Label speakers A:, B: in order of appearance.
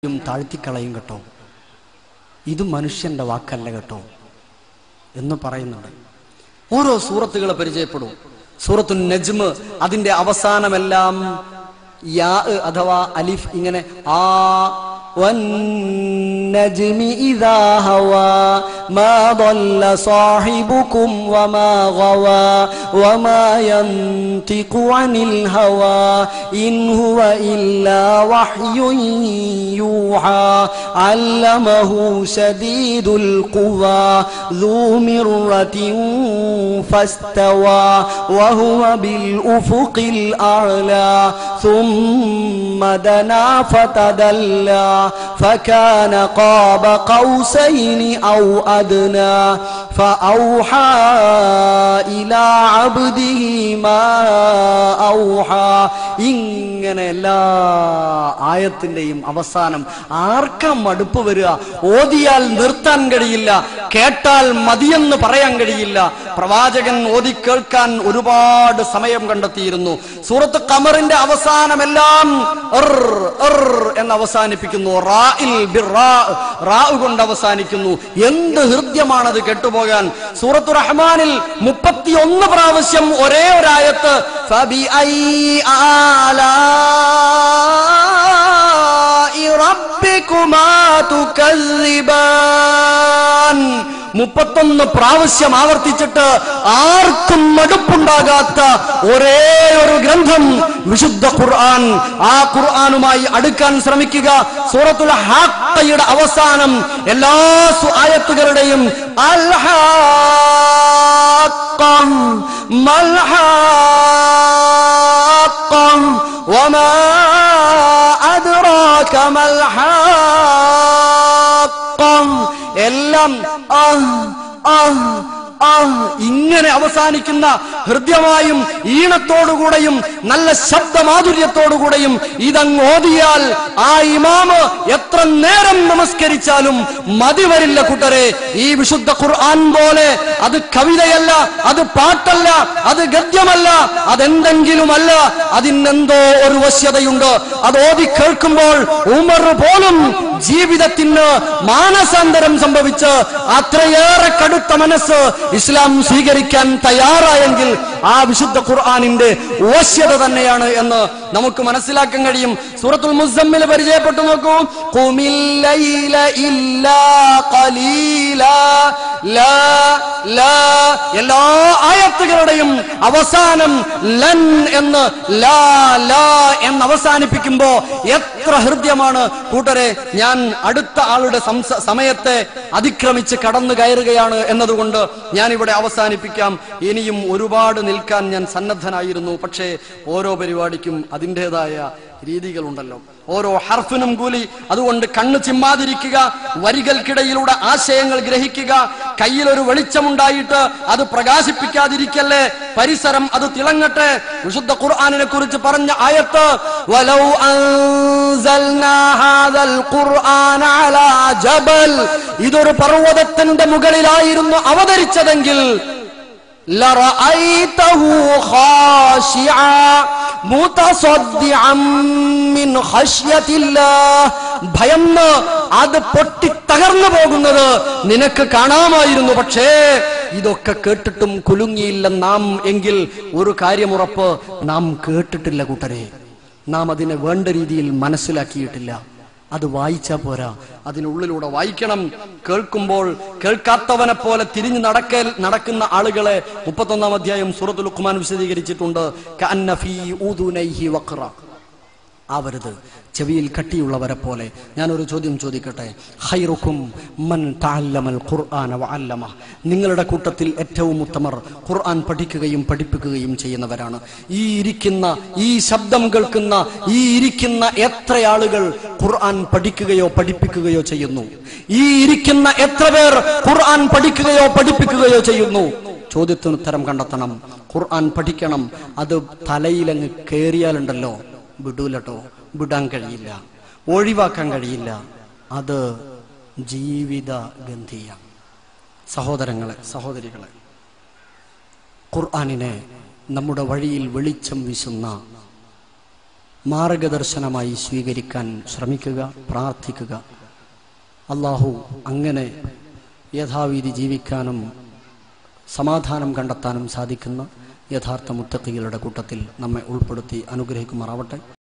A: താഴ്ത്തിക്കളയും കേട്ടോ, ഇത് മനുഷ്യന്റെ വാക്കല്ല കേട്ടോ എന്ന് പറയുന്നുണ്ട്. ഓരോ സൂറത്തുകളെ പരിചയപ്പെടും. സൂറത്തുൻ നജ്മ് അതിന്റെ അവസാനമെല്ലാം യാ അഥവാ അലിഫ് ഇങ്ങനെ ആ والنجم إذا هوى ما ضل صاحبكم وما غوى وما ينطق عن الهوى إن هو إلا وحي يوحى علمه شديد القوى ذو مرة فاستوى وهو بالأفق الأعلى ثم دنا فتدلى فكان قاب قوسين أو أدنى فأوحى إلى عبده ما أوحى. ഇങ്ങനെ എല്ലാ ആയത്തിന്റെയും അവസാനം ആർക്കാ മടുപ്പ് വരിക? ഓതിയാൽ നിർത്താൻ കഴിയില്ല, കേട്ടാൽ മതിയെന്ന് പറയാൻ കഴിയില്ല. പ്രവാചകൻ ഓതി കേൾക്കാൻ ഒരുപാട് സമയം കണ്ടെത്തിയിരുന്നു. സൂറത്ത് ഖമറിന്റെ അവസാനമെല്ലാം എന്ന് അവസാനിപ്പിക്കുന്നു. റാ കൊണ്ട് അവസാനിക്കുന്നു. എന്ത് ഹൃദ്യമാണത് കേട്ടുപോകാൻ. സൂറത്തു റഹ്മാനിൽ 31 പ്രാവശ്യം ഒരേ ഒരായത്ത് ഫബിഅയ്യി ആലാഇ റബ്ബികുമാ തുകസ്സിബാൻ 31 പ്രാവശ്യം ആവർത്തിച്ചിട്ട് ആർക്കും മടുപ്പുണ്ടാകാത്ത ഒരേ ഒരു ഗ്രന്ഥം വിശുദ്ധ ഖുർആൻ. ആ ഖുർആനുമായി അടുക്കാൻ ശ്രമിക്കുക. സൂറത്തുൽ ഹാഖയുടെ അവസാനം എല്ലാ ആയത്തുകളുടെയും അൽ ഹാഖ മൽ ഹാഖ വമാ അദ്റാക മൽ ഹാഖ എല്ലാം ഇങ്ങനെ അവസാനിക്കുന്ന ഹൃദ്യമായും ഈണത്തോടുകൂടെയും നല്ല ശബ്ദമാധുര്യത്തോടുകൂടെയും ഇതങ്ങ് ഓതിയാൽ ആ ഇമാമ് എത്ര നേരം നമസ്കരിച്ചാലും മതി വരില്ല കൂട്ടരെ. ഈ വിശുദ്ധ ഖുർആൻ പോലെ അത് കവിതയല്ല, അത് പാട്ടല്ല, അത് ഗദ്യമല്ല, അതെന്തെങ്കിലുമല്ല. അതിനെന്തോ ഒരു വശ്യതയുണ്ട്. അത് ഓതി കേൾക്കുമ്പോൾ ഉമർ പോലും ജീവിതത്തിന് മാനസാന്തരം സംഭവിച്ച് അത്രയേറെ കടുത്ത മനസ്സ് ഇസ്ലാം സ്വീകരിക്കാൻ തയ്യാറായെങ്കിൽ ആ വിശുദ്ധ ഖുർആനിന്റെ വശ്യത തന്നെയാണ് എന്ന് നമുക്ക് മനസ്സിലാക്കാൻ കഴിയും. സൂറത്തുൽ മുസമ്മിൽ പരിചയപ്പെട്ടു നോക്കൂ. ഖുമിൽ ലൈല ഇല്ലാ ഖലീലാ ലാ ലാ എല്ലാ ആയത്തുകളുടെയും അവസാനം ലൻ എന്ന് ലാ ലാ എന്ന് അവസാനിപ്പിക്കുമ്പോ എത്ര ഹൃദ്യമാണ് കൂട്ടരെ. ഞാൻ അടുത്ത ആളുടെ സമയത്തെ അതിക്രമിച്ച് കടന്നു കയറുകയാണ് എന്നതുകൊണ്ട് ഞാൻ ഇവിടെ അവസാനിപ്പിക്കാം. ഇനിയും ഒരുപാട് നിൽക്കാൻ ഞാൻ സന്നദ്ധനായിരുന്നു. പക്ഷേ ഓരോ പരിപാടിക്കും അതിൻ്റെതായ രീതികളുണ്ടല്ലോ, ഓരോ ഹർഫിനും കൂലി. അതുകൊണ്ട് കണ്ണ് ചിമ്മാതിരിക്കുക, വരികൾക്കിടയിലൂടെ ആശയങ്ങൾ ഗ്രഹിക്കുക. കയ്യിലൊരു വെളിച്ചമുണ്ടായിട്ട് അത് പ്രകാശിപ്പിക്കാതിരിക്കല്ലേ. പരിസരം അത് തിളങ്ങട്ടെ. വിശുദ്ധ ഖുർആനിനെ കുറിച്ച് പറഞ്ഞ ആയത്ത് വലൗ അൻസൽനാ ഹാദൽ ഖുർആന അലാ ജബൽ ഇതൊരു പർവ്വതത്തിന്റെ മുകളിലായിരുന്നു അവതരിച്ചതെങ്കിൽ ലറഅയ്തഹു ഖാശിഅ മുതസദ്ദിഅൻ മിൻ ഖശ്യത്തില്ലാഹ് ഭയന്ന് അത് പൊട്ടി തകർന്നു പോകുന്നത് നിനക്ക് കാണാമായിരുന്നു. പക്ഷേ ഇതൊക്കെ കേട്ടിട്ടും കുലുങ്ങിയില്ല നാം എങ്കിൽ ഒരു കാര്യമുറപ്പ്, നാം കേട്ടിട്ടില്ല കൂട്ടരെ. നാം അതിനെ വേണ്ട രീതിയിൽ മനസ്സിലാക്കിയിട്ടില്ല. അത് വായിച്ചാ പോരാ, അതിനുള്ളിലൂടെ വായിക്കണം. കേൾക്കുമ്പോൾ കേൾക്കാത്തവനെ പോലെ തിരിഞ്ഞു നടക്കുന്ന ആളുകളെ 31-ാം അധ്യായം സൂറത്തുൽ ലുഖ്മാൻ വിശദീകരിച്ചിട്ടുണ്ട്. കഅന്ന ഫീ ഉദുനൈഹി വഖറ ആവരുത്, ചെവിയിൽ കട്ടിയുള്ളവരെ പോലെ. ഞാനൊരു ചോദ്യം ചോദിക്കട്ടെ. ഖൈറുക്കും മൻ തഅല്ലമൽ ഖുർആന വഅല്ലമ നിങ്ങളുടെ കൂട്ടത്തിൽ ഏറ്റവും ഉത്തമർ ഖുർആൻ പഠിക്കുകയും പഠിപ്പിക്കുകയും ചെയ്യുന്നവരാണ്. ഈ ശബ്ദം കേൾക്കുന്ന ഈ ഇരിക്കുന്ന എത്ര ആളുകൾ ഖുർആൻ പഠിക്കുകയോ പഠിപ്പിക്കുകയോ ചെയ്യുന്നു? ഈ ഇരിക്കുന്ന എത്ര പേർ ഖുർആൻ പഠിക്കുകയോ പഠിപ്പിക്കുകയോ ചെയ്യുന്നു? ചോദ്യത്തിന് ഉത്തരം കണ്ടെത്തണം. ഖുർആൻ പഠിക്കണം. അത് തലയിലങ്ങ് കേറിയാലുണ്ടല്ലോ വിടൂലട്ടോ, വിടാൻ കഴിയില്ല, ഒഴിവാക്കാൻ കഴിയില്ല. അത് ജീവിത ഗന്ധിയ. സഹോദരങ്ങളെ, സഹോദരികളെ, ഖുർആനിനെ നമ്മുടെ വഴിയിൽ വെളിച്ചം വീശുന്ന മാർഗദർശനമായി സ്വീകരിക്കാൻ ശ്രമിക്കുക, പ്രാർത്ഥിക്കുക. അല്ലാഹു അങ്ങനെ യഥാവിധി ജീവിക്കാനും സമാധാനം കണ്ടെത്താനും സാധിക്കുന്ന യഥാർത്ഥ മുത്തഖികളുടെ കൂട്ടത്തിൽ നമ്മെ ഉൾപ്പെടുത്തി അനുഗ്രഹിക്കുമാറാവട്ടെ.